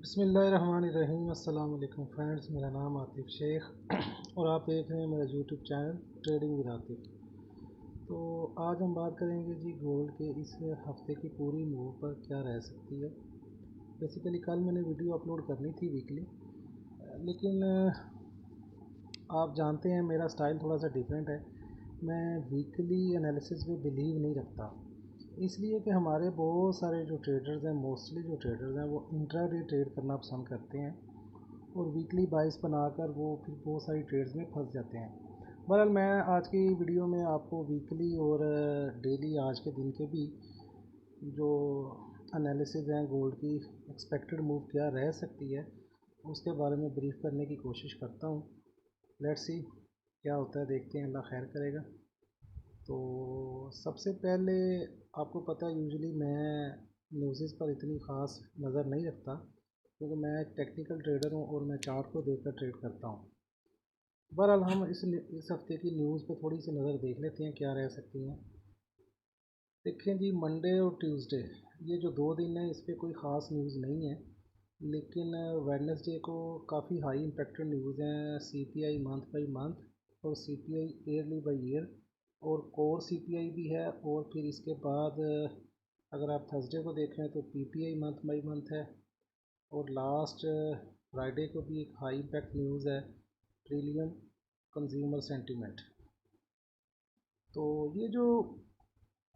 बिस्मिल्लाहिर्रहमानिर्रहीम। अस्सलाम वालेकुम फ्रेंड्स, मेरा नाम आतिफ़ शेख और आप देख रहे हैं मेरा YouTube channel trading with Atif. तो आज हम बात करेंगे जी गोल्ड के इस हफ़्ते की पूरी मूव पर क्या रह सकती है। बेसिकली कल मैंने वीडियो अपलोड करनी थी वीकली, लेकिन आप जानते हैं मेरा स्टाइल थोड़ा सा डिफरेंट है। मैं वीकली एनालिसिस में बिलीव नहीं रखता, इसलिए कि हमारे बहुत सारे जो ट्रेडर्स हैं, मोस्टली जो ट्रेडर्स हैं वो इंट्राडे ट्रेड करना पसंद करते हैं और वीकली बाइस बनाकर वो फिर बहुत सारी ट्रेड्स में फंस जाते हैं। बहरहाल मैं आज की वीडियो में आपको वीकली और डेली आज के दिन के भी जो एनालिसिस हैं गोल्ड की एक्सपेक्टेड मूव क्या रह सकती है उसके बारे में ब्रीफ करने की कोशिश करता हूँ। लेट्स सी क्या होता है, देखते हैं, अल्लाह खैर करेगा। तो सबसे पहले आपको पता है यूजुअली मैं न्यूज़ पर इतनी ख़ास नज़र नहीं रखता, क्योंकि मैं एक टेक्निकल ट्रेडर हूँ और मैं चार्ट को देखकर ट्रेड करता हूँ। बहरहाल हम इस हफ़्ते की न्यूज़ पर थोड़ी सी नज़र देख लेते हैं क्या रह सकती हैं। देखें जी, मंडे और ट्यूसडे ये जो 2 दिन हैं इस पर कोई ख़ास न्यूज़ नहीं है, लेकिन वेडनेसडे को काफ़ी हाई इम्पेक्टेड न्यूज़ हैं। सीपीआई मंथ बाई मंथ और सीपीआई ईयरली बाई ईयर और कोर सीपीआई भी है। और फिर इसके बाद अगर आप थर्सडे को देखें तो पीपीआई मंथ बाई मंथ है। और लास्ट फ्राइडे को भी एक हाई इम्पैक्ट न्यूज़ है, ट्रिलियन कंज्यूमर सेंटीमेंट। तो ये जो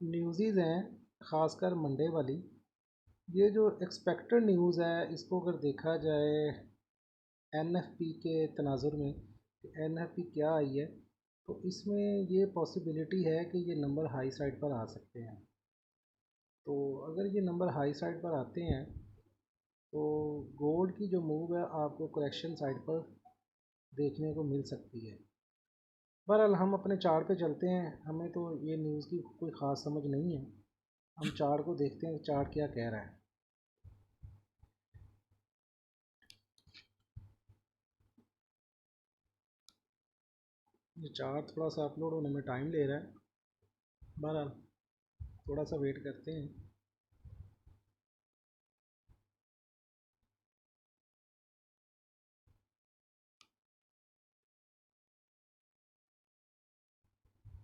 न्यूज़ हैं ख़ासकर मंडे वाली, ये जो एक्सपेक्टेड न्यूज़ है इसको अगर देखा जाए एनएफपी के तनाजुर में, एनएफपी क्या आई है, तो इसमें ये पॉसिबिलिटी है कि ये नंबर हाई साइड पर आ सकते हैं। तो अगर ये नंबर हाई साइड पर आते हैं तो गोल्ड की जो मूव है आपको करेक्शन साइड पर देखने को मिल सकती है। बहरहाल हम अपने चार्ट पे चलते हैं, हमें तो ये न्यूज़ की कोई ख़ास समझ नहीं है। हम चार्ट को देखते हैं चार्ट क्या कह रहा है। ये चार्ट थोड़ा सा अपलोड होने में टाइम ले रहा है, बहरहाल थोड़ा सा वेट करते हैं।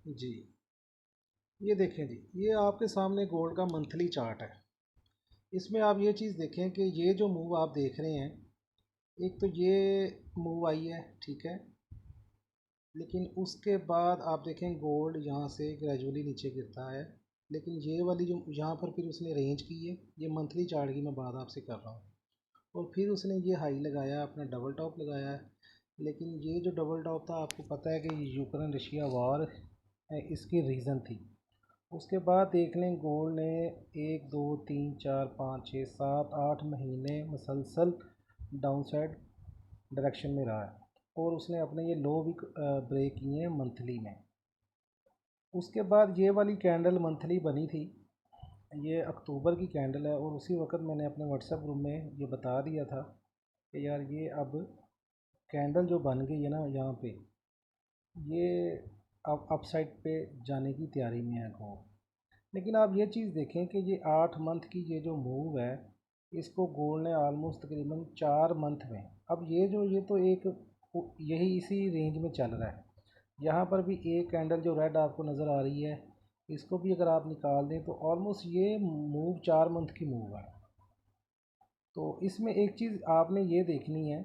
जी, ये देखें जी, ये आपके सामने गोल्ड का मंथली चार्ट है। इसमें आप ये चीज़ देखें कि ये जो मूव आप देख रहे हैं, एक तो ये मूव आई है, ठीक है, लेकिन उसके बाद आप देखें गोल्ड यहाँ से ग्रेजुअली नीचे गिरता है। लेकिन ये वाली जो यहाँ पर फिर उसने रेंज की है, ये मंथली चार्ट की मैं बात आपसे कर रहा हूँ। और फिर उसने ये हाई लगाया, अपना डबल टॉप लगाया है। लेकिन ये जो डबल टॉप था, आपको पता है कि यूक्रेन रशिया वार इसकी रीज़न थी। उसके बाद देख लें गोल्ड ने 1 2 3 4 5 6 7 8 महीने मुसलसल डाउन साइड डायरेक्शन में रहा है और उसने अपने ये लो भी ब्रेक किए हैं मंथली में। उसके बाद ये वाली कैंडल मंथली बनी थी, ये अक्टूबर की कैंडल है और उसी वक्त मैंने अपने व्हाट्सएप ग्रुप में ये बता दिया था कि यार ये अब कैंडल जो बन गई है ना यहाँ पे, ये अब अप साइड पे जाने की तैयारी में है गोल्ड। लेकिन आप ये चीज़ देखें कि ये 8 मंथ की ये जो मूव है, इसको गोल्ड ने आलमोस्ट तकरीबन 4 मंथ में, अब ये तो एक यही इसी रेंज में चल रहा है। यहाँ पर भी एक कैंडल जो रेड आपको नज़र आ रही है, इसको भी अगर आप निकाल दें तो ऑलमोस्ट ये मूव 4 मंथ की मूव है। तो इसमें एक चीज़ आपने ये देखनी है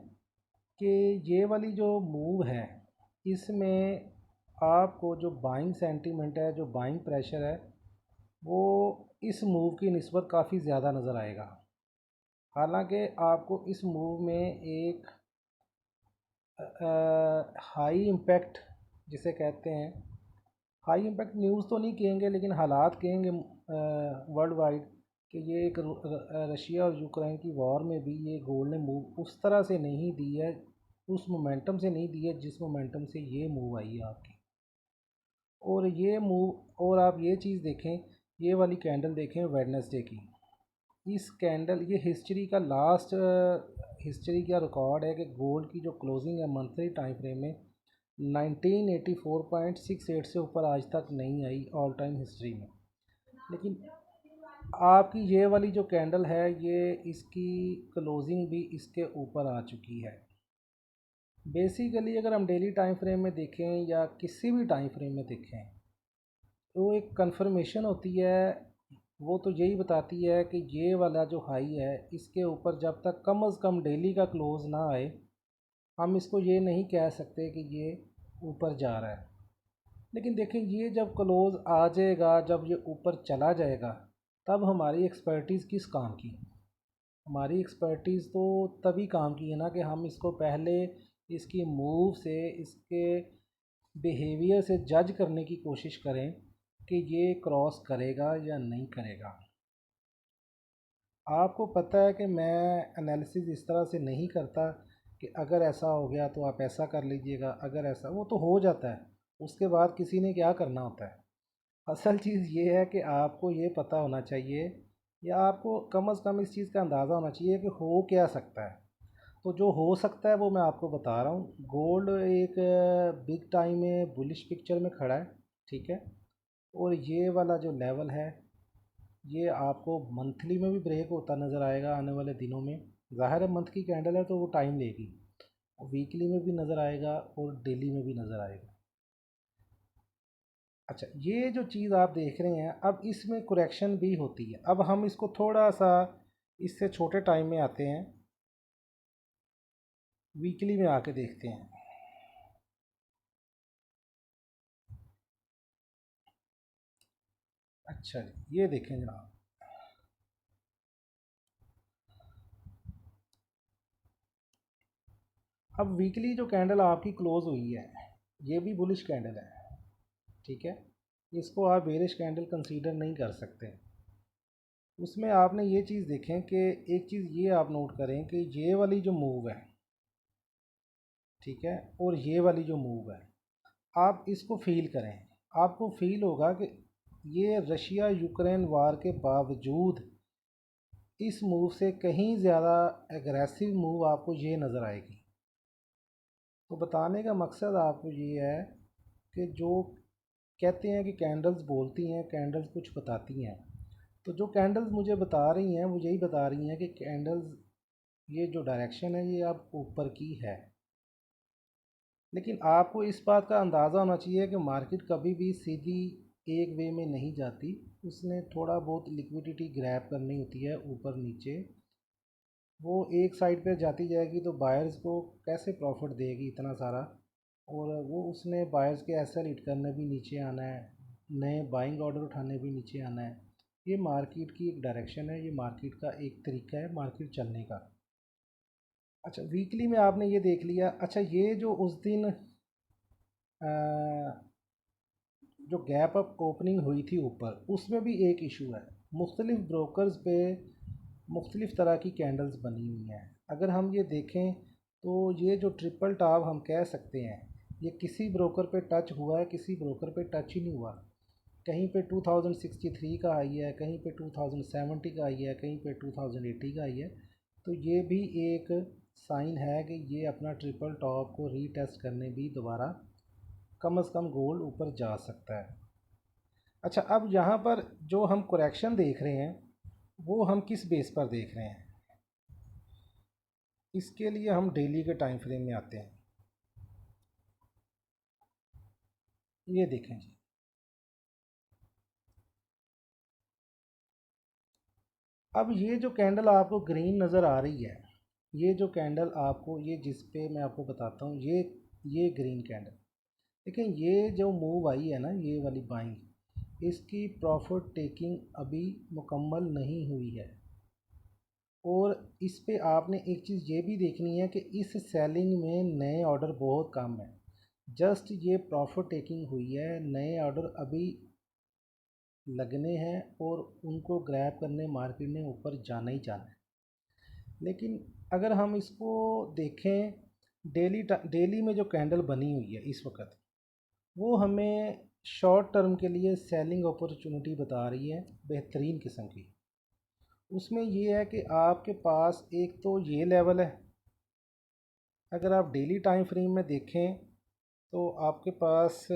कि ये वाली जो मूव है, इसमें आपको जो बाइंग सेंटीमेंट है, जो बाइंग प्रेशर है, वो इस मूव की निस्बत काफ़ी ज़्यादा नज़र आएगा। हालांकि आपको इस मूव में एक हाई इम्पैक्ट जिसे कहते हैं, हाई इम्पैक्ट न्यूज़ तो नहीं कहेंगे लेकिन हालात कहेंगे वर्ल्ड वाइड, कि ये एक रशिया और यूक्रेन की वॉर में भी ये गोल्ड ने मूव उस तरह से नहीं दी है, उस मोमेंटम से नहीं दी है जिस मोमेंटम से ये मूव आई है आपकी। और ये मूव, और आप ये चीज़ देखें, ये वाली कैंडल देखें वेडनेसडे की, इस कैंडल, ये हिस्ट्री का लास्ट हिस्ट्री का रिकॉर्ड है कि गोल्ड की जो क्लोजिंग है मंथली टाइम फ्रेम में 1984.68 से ऊपर आज तक नहीं आई ऑल टाइम हिस्ट्री में। लेकिन आपकी ये वाली जो कैंडल है ये इसकी क्लोजिंग भी इसके ऊपर आ चुकी है। बेसिकली अगर हम डेली टाइम फ्रेम में देखें या किसी भी टाइम फ्रेम में देखें तो एक कंफर्मेशन होती है, वो तो यही बताती है कि ये वाला जो हाई है इसके ऊपर जब तक कम से कम डेली का क्लोज ना आए हम इसको ये नहीं कह सकते कि ये ऊपर जा रहा है। लेकिन देखें ये जब क्लोज आ जाएगा, जब ये ऊपर चला जाएगा, तब हमारी एक्सपर्टीज़ किस काम की? हमारी एक्सपर्टीज़ तो तभी काम की है ना कि हम इसको पहले इसकी मूव से, इसके बिहेवियर से जज करने की कोशिश करें कि ये क्रॉस करेगा या नहीं करेगा। आपको पता है कि मैं एनालिसिस इस तरह से नहीं करता कि अगर ऐसा हो गया तो आप ऐसा कर लीजिएगा, अगर ऐसा, वो तो हो जाता है, उसके बाद किसी ने क्या करना होता है। असल चीज़ ये है कि आपको ये पता होना चाहिए या आपको कम से कम इस चीज़ का अंदाज़ा होना चाहिए कि हो क्या सकता है। तो जो हो सकता है वो मैं आपको बता रहा हूँ। गोल्ड एक बिग टाइम में बुलिश पिक्चर में खड़ा है, ठीक है। और ये वाला जो लेवल है ये आपको मंथली में भी ब्रेक होता नज़र आएगा आने वाले दिनों में। ज़ाहिर है मंथ की कैंडल है तो वो टाइम लेगी, वीकली में भी नज़र आएगा और डेली में भी नज़र आएगा। अच्छा, ये जो चीज़ आप देख रहे हैं अब इसमें करेक्शन भी होती है। अब हम इसको थोड़ा सा इससे छोटे टाइम में आते हैं, वीकली में आके देखते हैं। अच्छा जी, ये देखें जनाब, अब वीकली जो कैंडल आपकी क्लोज हुई है ये भी बुलिश कैंडल है, ठीक है। इसको आप बेरिश कैंडल कंसीडर नहीं कर सकते। उसमें आपने ये चीज़ देखें कि एक चीज़ ये आप नोट करें कि ये वाली जो मूव है, ठीक है, और ये वाली जो मूव है, आप इसको फील करें। आपको फील होगा कि ये रशिया यूक्रेन वार के बावजूद इस मूव से कहीं ज़्यादा एग्रेसिव मूव आपको ये नज़र आएगी। तो बताने का मकसद आपको ये है कि जो कहते हैं कि कैंडल्स बोलती हैं, कैंडल्स कुछ बताती हैं, तो जो कैंडल्स मुझे बता रही हैं वो यही बता रही हैं कि कैंडल्स ये जो डायरेक्शन है ये अब ऊपर की है। लेकिन आपको इस बात का अंदाज़ा होना चाहिए कि मार्केट कभी भी सीधी एक वे में नहीं जाती, उसने थोड़ा बहुत लिक्विडिटी ग्रैब करनी होती है ऊपर नीचे। वो एक साइड पे जाती जाएगी तो बायर्स को कैसे प्रॉफिट देगी इतना सारा, और वो उसने बायर्स के एसएल हिट करने भी नीचे आना है, नए बाइंग ऑर्डर उठाने भी नीचे आना है। ये मार्केट की एक डायरेक्शन है, ये मार्केट का एक तरीका है मार्केट चलने का। अच्छा, वीकली में आपने ये देख लिया। अच्छा, ये जो उस दिन जो गैप अप ओपनिंग हुई थी ऊपर, उसमें भी एक इशू है। मुख्तलिफ ब्रोकर्स पे मुख्तलिफ तरह की कैंडल्स बनी हुई हैं। अगर हम ये देखें तो ये जो ट्रिपल टॉप हम कह सकते हैं, ये किसी ब्रोकर पे टच हुआ है, किसी ब्रोकर पे टच ही नहीं हुआ। कहीं पे 2063 का आई है, कहीं पे 2070 का आई है, कहीं पे 2080 का आई है। तो ये भी एक साइन है कि ये अपना ट्रिपल टॉप को रीटेस्ट करने भी दोबारा कम से कम गोल्ड ऊपर जा सकता है। अच्छा, अब यहाँ पर जो हम करेक्शन देख रहे हैं वो हम किस बेस पर देख रहे हैं, इसके लिए हम डेली के टाइम फ्रेम में आते हैं। ये देखें जी, अब ये जो कैंडल आपको ग्रीन नज़र आ रही है, ये जो कैंडल आपको, ये जिस पे मैं आपको बताता हूँ, ये ग्रीन कैंडल, देखिए ये जो मूव आई है ना, ये वाली बाइंग, इसकी प्रॉफिट टेकिंग अभी मुकम्मल नहीं हुई है। और इस पे आपने एक चीज़ ये भी देखनी है कि इस सेलिंग में नए ऑर्डर बहुत कम है। जस्ट ये प्रॉफिट टेकिंग हुई है, नए ऑर्डर अभी लगने हैं और उनको ग्रैब करने मार्केट ने ऊपर जाना ही जाना है। लेकिन अगर हम इसको देखें डेली में जो कैंडल बनी हुई है इस वक्त, वो हमें शॉर्ट टर्म के लिए सेलिंग अपॉर्चुनिटी बता रही है बेहतरीन किस्म की। उसमें ये है कि आपके पास एक तो ये लेवल है, अगर आप डेली टाइम फ्रेम में देखें तो आपके पास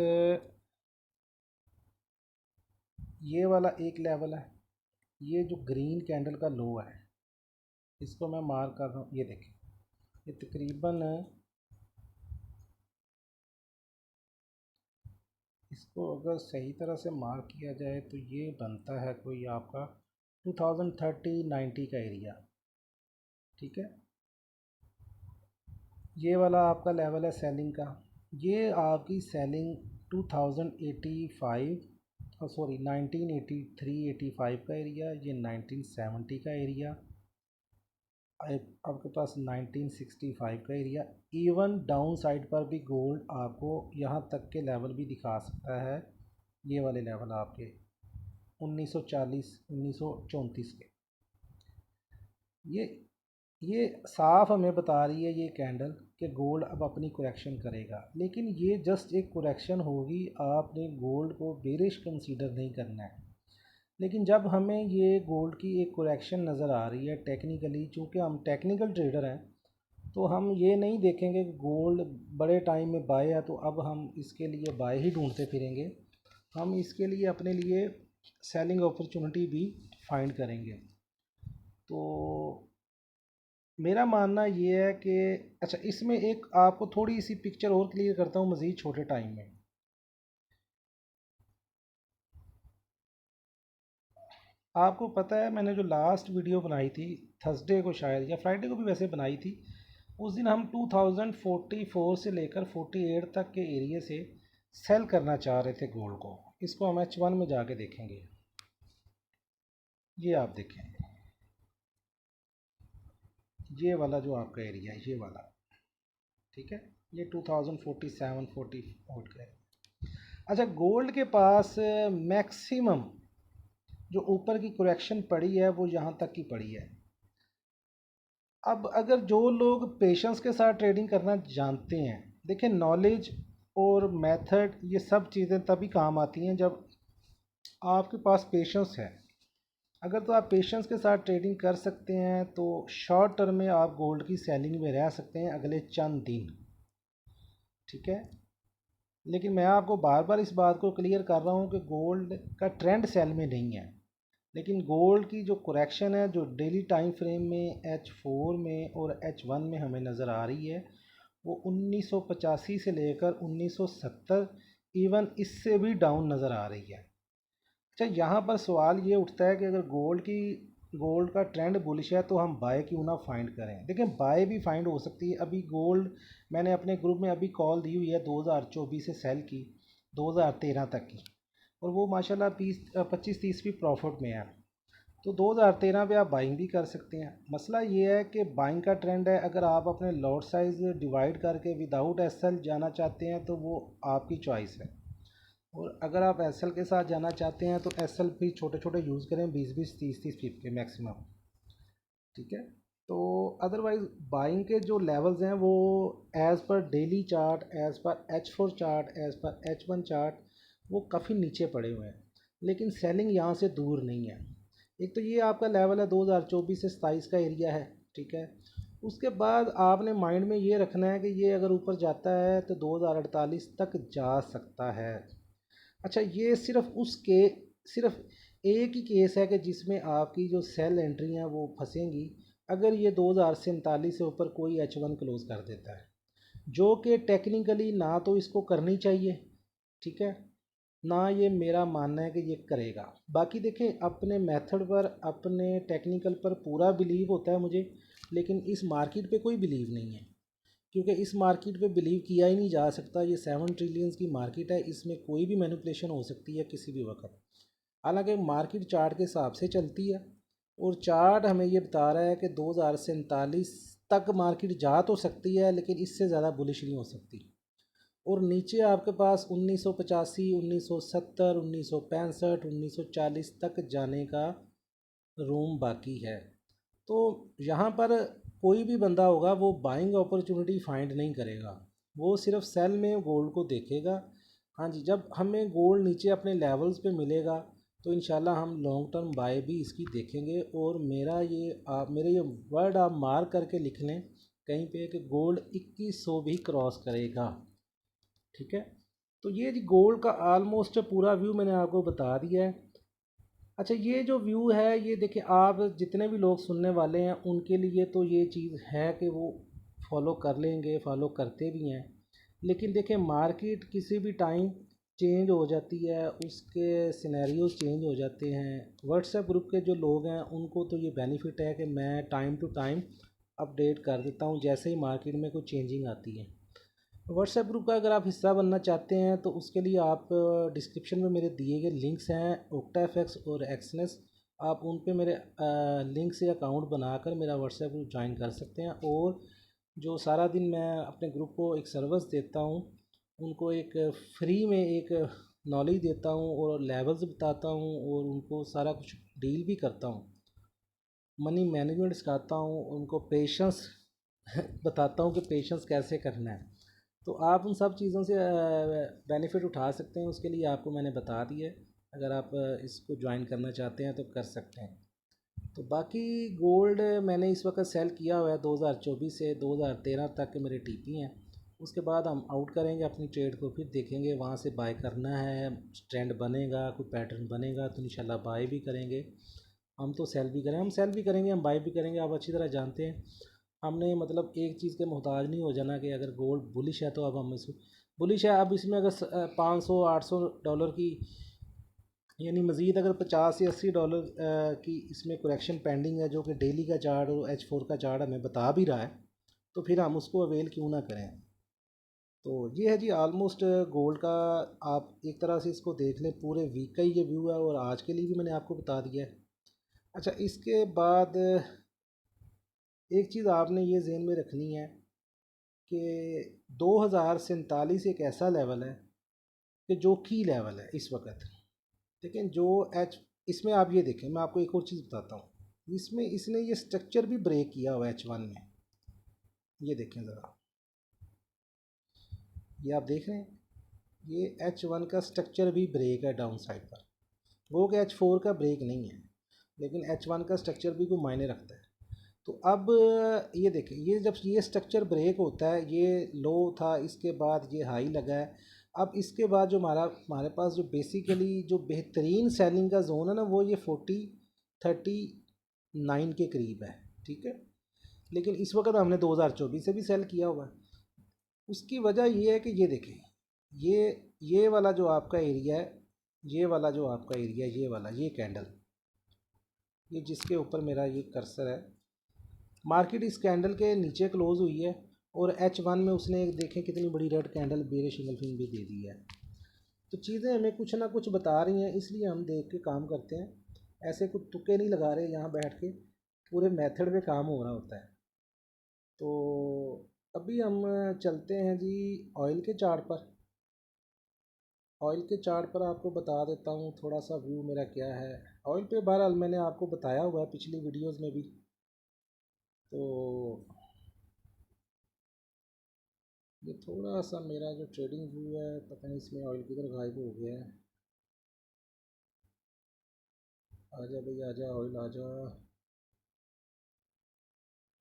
ये वाला एक लेवल है, ये जो ग्रीन कैंडल का लो है इसको मैं मार्क कर रहा हूँ, ये देखें, ये तकरीबन इसको अगर सही तरह से मार्क किया जाए तो ये बनता है कोई आपका 2030-90 का एरिया। ठीक है, ये वाला आपका लेवल है सेलिंग का। ये आपकी सेलिंग 2085 सॉरी 1983-85 का एरिया, ये 1970 का एरिया, आपके पास 1965 का एरिया। इवन डाउन साइड पर भी गोल्ड आपको यहाँ तक के लेवल भी दिखा सकता है, ये वाले लेवल आपके 1940-1934 के। ये साफ हमें बता रही है ये कैंडल कि गोल्ड अब अपनी करेक्शन करेगा, लेकिन ये जस्ट एक करेक्शन होगी, आपने गोल्ड को बेरिश कंसीडर नहीं करना है। लेकिन जब हमें ये गोल्ड की एक करेक्शन नज़र आ रही है टेक्निकली, चूँकि हम टेक्निकल ट्रेडर हैं, तो हम ये नहीं देखेंगे कि गोल्ड बड़े टाइम में बाय है तो अब हम इसके लिए बाय ही ढूंढते फिरेंगे। हम इसके लिए अपने लिए सेलिंग अपॉर्चुनिटी भी फाइंड करेंगे। तो मेरा मानना ये है कि अच्छा, इसमें एक आपको थोड़ी सी पिक्चर और क्लियर करता हूँ मज़ीद छोटे टाइम में। आपको पता है मैंने जो लास्ट वीडियो बनाई थी थर्सडे को शायद या फ्राइडे को भी वैसे बनाई थी, उस दिन हम 2044 से लेकर 48 तक के एरिया से सेल करना चाह रहे थे गोल्ड को। इसको हम H1 में जाके देखेंगे। ये आप देखें, ये वाला जो आपका एरिया है, ये वाला, ठीक है, ये 2047-44 का है। अच्छा, गोल्ड के पास मैक्सिमम जो ऊपर की करेक्शन पड़ी है वो यहाँ तक की पड़ी है। अब अगर जो लोग पेशेंस के साथ ट्रेडिंग करना जानते हैं, देखिए नॉलेज और मेथड ये सब चीज़ें तभी काम आती हैं जब आपके पास पेशेंस है। अगर तो आप पेशेंस के साथ ट्रेडिंग कर सकते हैं तो शॉर्ट टर्म में आप गोल्ड की सेलिंग में रह सकते हैं अगले चंद दिन। ठीक है, लेकिन मैं आपको बार बार इस बात को क्लियर कर रहा हूँ कि गोल्ड का ट्रेंड सेल में नहीं है, लेकिन गोल्ड की जो करेक्शन है जो डेली टाइम फ्रेम में H4 में और H1 में हमें नज़र आ रही है वो 1985 से लेकर 1970 इवन इससे भी डाउन नज़र आ रही है। अच्छा, यहाँ पर सवाल ये उठता है कि अगर गोल्ड का ट्रेंड बुलिश है तो हम बाय क्यों ना फाइंड करें। देखिए बाय भी फाइंड हो सकती है। अभी गोल्ड मैंने अपने ग्रुप में अभी कॉल दी हुई है 2024 से सेल की 2013 तक की, और वो माशाल्लाह 25-30 भी प्रॉफिट में है। तो 2013 पे आप बाइंग भी कर सकते हैं। मसला ये है कि बाइंग का ट्रेंड है, अगर आप अपने लॉट साइज़ डिवाइड करके विदाउट एसएल जाना चाहते हैं तो वो आपकी चॉइस है, और अगर आप एसएल के साथ जाना चाहते हैं तो एसएल भी छोटे छोटे यूज़ करें 20-20 30-30 पिप के मैक्सिमम। ठीक है, तो अदरवाइज़ बाइंग के जो लेवल्स हैं वो as per daily chart, as per H4 chart, as per H1 chart वो काफ़ी नीचे पड़े हुए हैं, लेकिन सेलिंग यहाँ से दूर नहीं है। एक तो ये आपका लेवल है 2024 से 27 का एरिया है। ठीक है, उसके बाद आपने माइंड में ये रखना है कि ये अगर ऊपर जाता है तो 2048 तक जा सकता है। अच्छा, ये सिर्फ एक ही केस है कि जिसमें आपकी जो सेल एंट्री हैं वो फंसेंगी अगर ये 2047 से ऊपर कोई H1 क्लोज कर देता है, जो कि टेक्निकली ना तो इसको करनी चाहिए। ठीक है, ना ये मेरा मानना है कि ये करेगा। बाकी देखें, अपने मेथड पर अपने टेक्निकल पर पूरा बिलीव होता है मुझे, लेकिन इस मार्केट पे कोई बिलीव नहीं है, क्योंकि इस मार्केट पे बिलीव किया ही नहीं जा सकता। ये 7 ट्रिलियंस की मार्केट है, इसमें कोई भी मैनिपुलेशन हो सकती है किसी भी वक्त। हालांकि मार्केट चार्ट के हिसाब से चलती है, और चार्ट हमें ये बता रहा है कि 2047 तक मार्केट जा तो सकती है लेकिन इससे ज़्यादा बुलिश नहीं हो सकती। और नीचे आपके पास 1985, 1970, 1965, 1940 तक जाने का रूम बाकी है। तो यहाँ पर कोई भी बंदा होगा वो बाइंग अपॉर्चुनिटी फाइंड नहीं करेगा, वो सिर्फ सेल में गोल्ड को देखेगा। हाँ जी, जब हमें गोल्ड नीचे अपने लेवल्स पे मिलेगा तो इंशाल्लाह हम लॉन्ग टर्म बाय भी इसकी देखेंगे। और मेरे ये वर्ड आप मार्क करके लिख लें कहीं पे कि गोल्ड 2100 भी क्रॉस करेगा। ठीक है, तो ये जी गोल्ड का आलमोस्ट पूरा व्यू मैंने आपको बता दिया है। अच्छा, ये जो व्यू है ये देखिए, आप जितने भी लोग सुनने वाले हैं उनके लिए तो ये चीज़ है कि वो फॉलो कर लेंगे, फॉलो करते भी हैं। लेकिन देखिए, मार्केट किसी भी टाइम चेंज हो जाती है, उसके सिनेरियोज चेंज हो जाते हैं। व्हाट्सएप ग्रुप के जो लोग हैं उनको तो ये बेनिफिट है कि मैं टाइम टू टाइम अपडेट कर देता हूँ जैसे ही मार्केट में कोई चेंजिंग आती है। व्हाट्सएप ग्रुप का अगर आप हिस्सा बनना चाहते हैं तो उसके लिए आप डिस्क्रिप्शन में मेरे दिए गए लिंक्स हैं, OctaFX और एक्सनेस। आप उन पे मेरे लिंक से अकाउंट बनाकर मेरा व्हाट्सएप ग्रुप ज्वाइन कर सकते हैं। और जो सारा दिन मैं अपने ग्रुप को एक सर्विस देता हूँ, उनको एक फ्री में एक नॉलेज देता हूँ और लेवल्स बताता हूँ और उनको सारा कुछ डील भी करता हूँ, मनी मैनेजमेंट सिखाता हूँ, उनको पेशेंस बताता हूँ कि पेशेंस कैसे करना है। तो आप उन सब चीज़ों से बेनिफिट उठा सकते हैं, उसके लिए आपको मैंने बता दिया है। अगर आप इसको ज्वाइन करना चाहते हैं तो कर सकते हैं। तो बाकी गोल्ड मैंने इस वक्त सेल किया हुआ है, 2024 से 2013 तक के मेरे टीपी हैं। उसके बाद हम आउट करेंगे अपनी ट्रेड को, फिर देखेंगे वहाँ से बाय करना है, ट्रेंड बनेगा, कोई पैटर्न बनेगा तो इंशाल्लाह बाय भी करेंगे। हम तो सेल भी करें, हम सेल भी करेंगे, हम बाय भी करेंगे। आप अच्छी तरह जानते हैं, हमने मतलब एक चीज़ के मोहताज नहीं हो जाना कि अगर गोल्ड बुलिश है तो अब हम इसको बुलिश है, अब इसमें अगर 500-800 डॉलर की, यानी मज़ीद अगर 50 से 80 डॉलर की इसमें करेक्शन पेंडिंग है, जो कि डेली का चार्ट और H4 का चार्ट हमें बता भी रहा है, तो फिर हम उसको अवेल क्यों ना करें। तो ये है जी ऑलमोस्ट गोल्ड का। आप एक तरह से इसको देख लें, पूरे वीक का ही ये व्यू है और आज के लिए भी मैंने आपको बता दिया है। अच्छा, इसके बाद एक चीज़ आपने ये जहन में रखनी है कि 2047 एक ऐसा लेवल है कि जो की लेवल है इस वक्त। लेकिन जो इसमें आप ये देखें, मैं आपको एक और चीज़ बताता हूँ, इसमें इसने ये स्ट्रक्चर भी ब्रेक किया हुआ है H1 में। ये देखें ज़रा, ये आप देख रहे हैं, ये H1 का स्ट्रक्चर भी ब्रेक है डाउन साइड पर। वो कि H4 का ब्रेक नहीं है, लेकिन H1 का स्ट्रक्चर भी कोई मायने रखता है। तो अब ये देखें, ये जब ये स्ट्रक्चर ब्रेक होता है, ये लो था, इसके बाद ये हाई लगा है। अब इसके बाद जो हमारे पास जो बेसिकली जो बेहतरीन सेलिंग का जोन है ना, वो ये 40-39 के करीब है, ठीक है। लेकिन इस वक्त हमने 2024 से भी सेल किया हुआ है। उसकी वजह ये है कि ये देखें, ये ये वाला जो आपका एरिया है, ये वाला जो आपका एरिया, ये वाला ये कैंडल, ये जिसके ऊपर मेरा ये कर्सर है, मार्केट इस कैंडल के नीचे क्लोज हुई है और H1 में उसने एक देखें कितनी बड़ी रेड कैंडल बेरिश इंगल्फिंग भी दे दी है। तो चीज़ें हमें कुछ ना कुछ बता रही हैं, इसलिए हम देख के काम करते हैं। ऐसे कुछ तुक्के नहीं लगा रहे यहाँ बैठ के, पूरे मेथड पे काम हो रहा होता है। तो अभी हम चलते हैं जी ऑयल के चार्ट पर। ऑयल के चार्ट पर आपको बता देता हूँ थोड़ा सा व्यू मेरा क्या है ऑयल पे। बहरहाल मैंने आपको बताया हुआ है पिछली वीडियोज़ में भी। तो ये थोड़ा सा मेरा जो ट्रेडिंग व्यू है, पता नहीं इसमें ऑयल किधर गायब हो गया है। आजा भाई आजा, ऑयल आजा।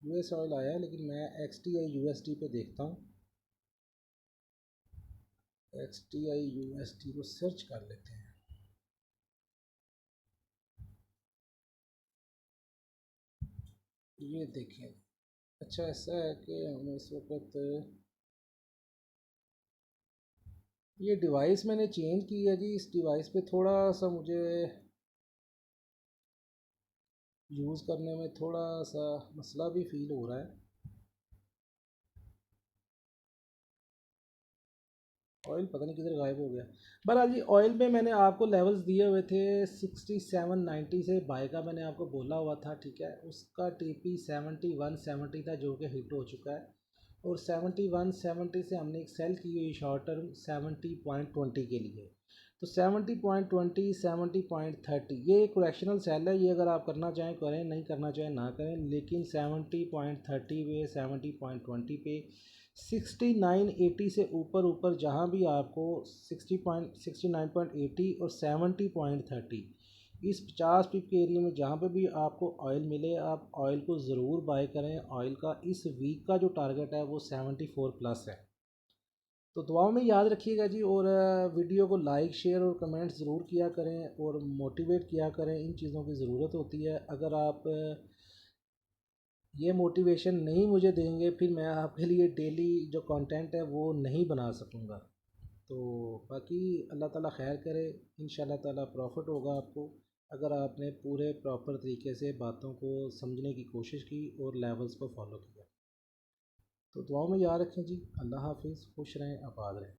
US ऑयल आया है, लेकिन मैं XTI USD पे देखता हूँ। XTI USD को सर्च कर लेते हैं। ये देखिए, अच्छा ऐसा है कि हम इस वक्त, ये डिवाइस मैंने चेंज की है जी। इस डिवाइस पे थोड़ा सा मुझे यूज़ करने में थोड़ा सा मसला भी फील हो रहा है। ऑयल पता नहीं किधर गायब हो गया। बहरहाल जी, ऑयल में मैंने आपको लेवल्स दिए हुए थे 67-90 से बाय का मैंने आपको बोला हुआ था, ठीक है। उसका TP 71-70 था जो कि हिट हो चुका है। और 71-70 से हमने एक सेल की हुई शॉर्ट टर्म 70.20 के लिए। तो 70.20, 70.30 ये एक करेक्शनल सेल है। ये अगर आप करना चाहें करें, नहीं करना चाहें ना करें। लेकिन 70.30 पे, 70.20 पे, 69-80 से ऊपर ऊपर जहाँ भी आपको 69.80 और 70.30, इस 50 पिप के एरिया में जहाँ पे भी आपको ऑयल मिले, आप ऑयल को ज़रूर बाय करें। ऑयल का इस वीक का जो टारगेट है वो 74 प्लस है। तो दुआओं में याद रखिएगा जी, और वीडियो को लाइक शेयर और कमेंट ज़रूर किया करें और मोटिवेट किया करें। इन चीज़ों की ज़रूरत होती है। अगर आप ये मोटिवेशन नहीं मुझे देंगे, फिर मैं आपके लिए डेली जो कंटेंट है वो नहीं बना सकूँगा। तो बाकी अल्लाह ताला खैर करे, इंशाल्लाह ताला प्रॉफिट होगा आपको, अगर आपने पूरे प्रॉपर तरीके से बातों को समझने की कोशिश की और लेवल्स को फॉलो किया। तो दुआओं में याद रखें जी। अल्लाह हाफिज़, खुश रहें, आबाद रहें।